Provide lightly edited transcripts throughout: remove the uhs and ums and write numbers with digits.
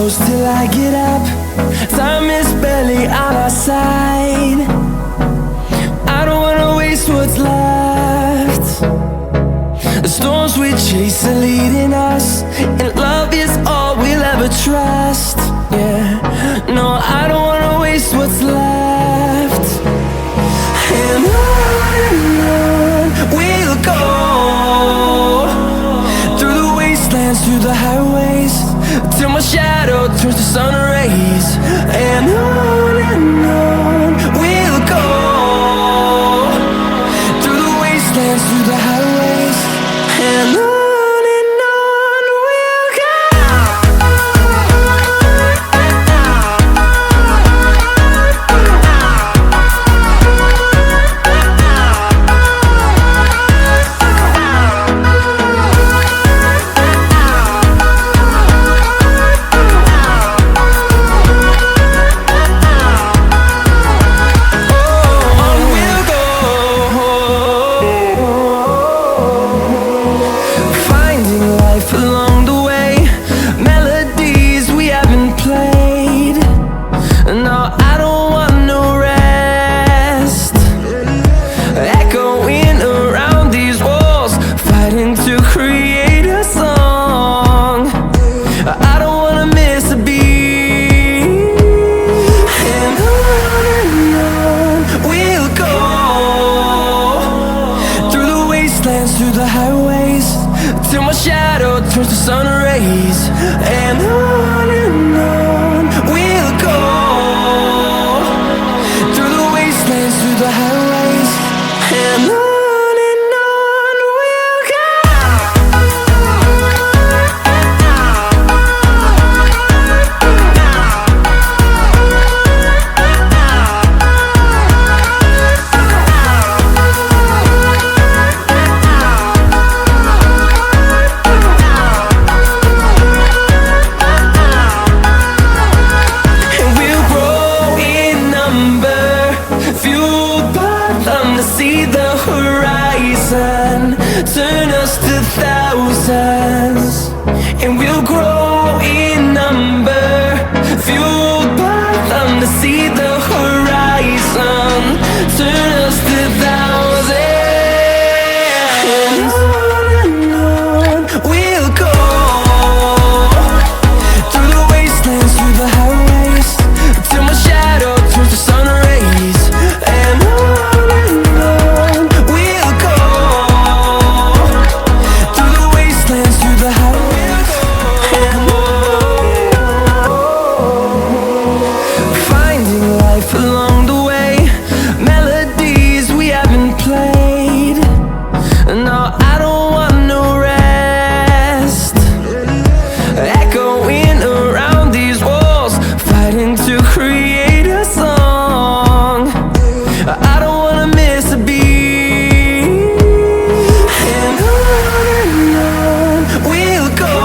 close till I get up. Time is barely on our side. I don't wanna waste what's left. The storms we chase are leading us, and love is all we'll ever trust. Yeah, no, I don't wanna waste what's left. And on we'll go, through the wastelands, through the highways, till my shadow turns to sun rays. And on we'll go, through the wastelands, through the highways, and on. Through the highways, till my shadow turns to sun rays. And on we'll go, through the wastelands, through the highways, and on. See the horizon turn us to thousands, and we'll grow in number, fueled by them to see the horizon turn us to thousands. And on we'll go, through the wastelands, through the highways, till my shadow turns to sun rays. And along the way, melodies we haven't played. No, I don't want no rest. Echoing around these walls, fighting to create a song. I don't wanna miss a beat. And on we'll go,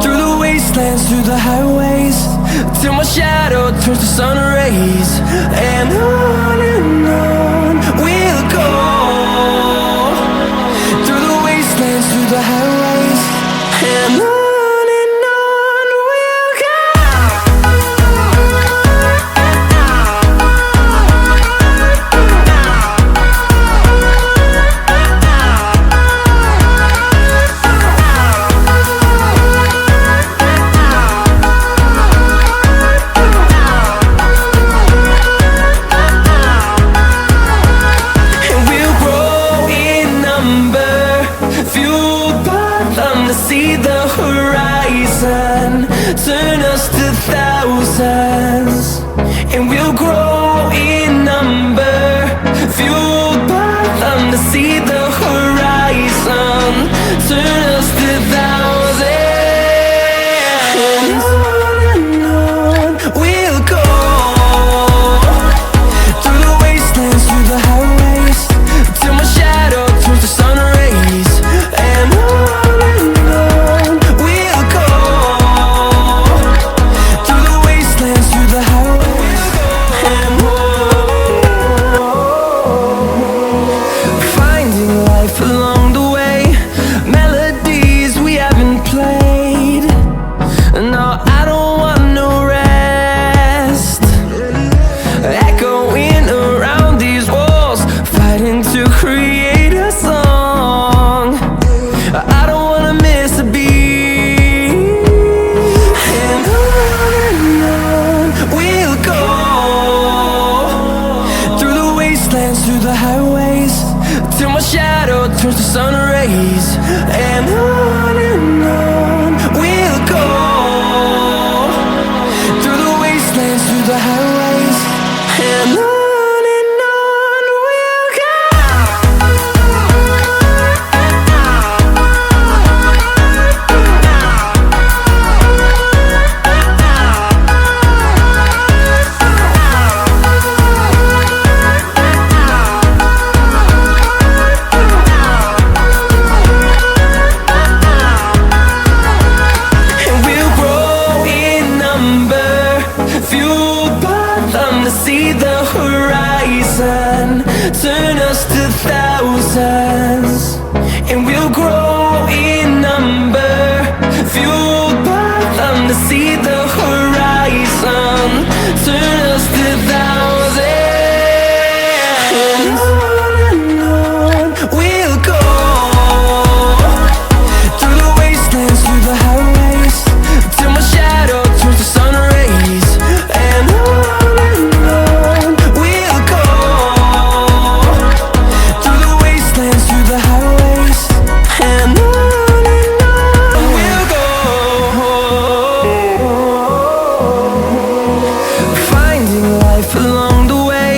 through the wastelands, through the highways, till my shadow turns to sun rays. And on we'll go, through the wastelands, through the highways, and on. till my shadow turns to sun rays. And on we'll go, through the wastelands, through the highways. And on we'll go. See the horizon, turn us to thousands, and we'll grow in number, fueled by them to see the horizon, turn us to thousands, and on we'll go, through the wastelands, through the highways, till my shadow turns to sun rays. And on along the way,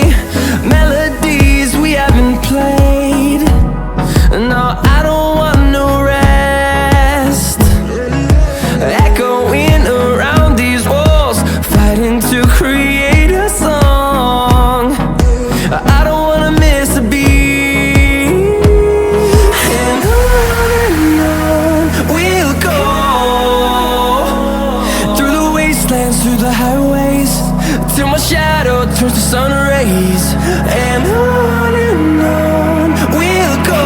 melodies we haven't played. No, I don't want no rest, echoing around these walls, fighting to create a song. I don't wanna miss a beat. And on we'll go, through the wastelands, through the highways, till my shadow turns to sun rays. And on we'll go,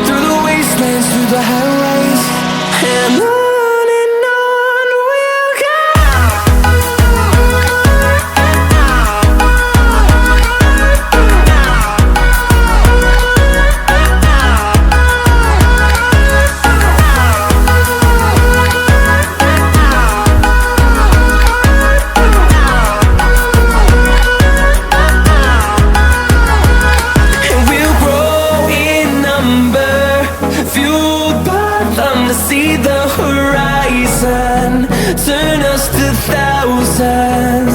through the wastelands, through the highways. And on we'll go. Fueled by them to see the horizon, turn us to thousands.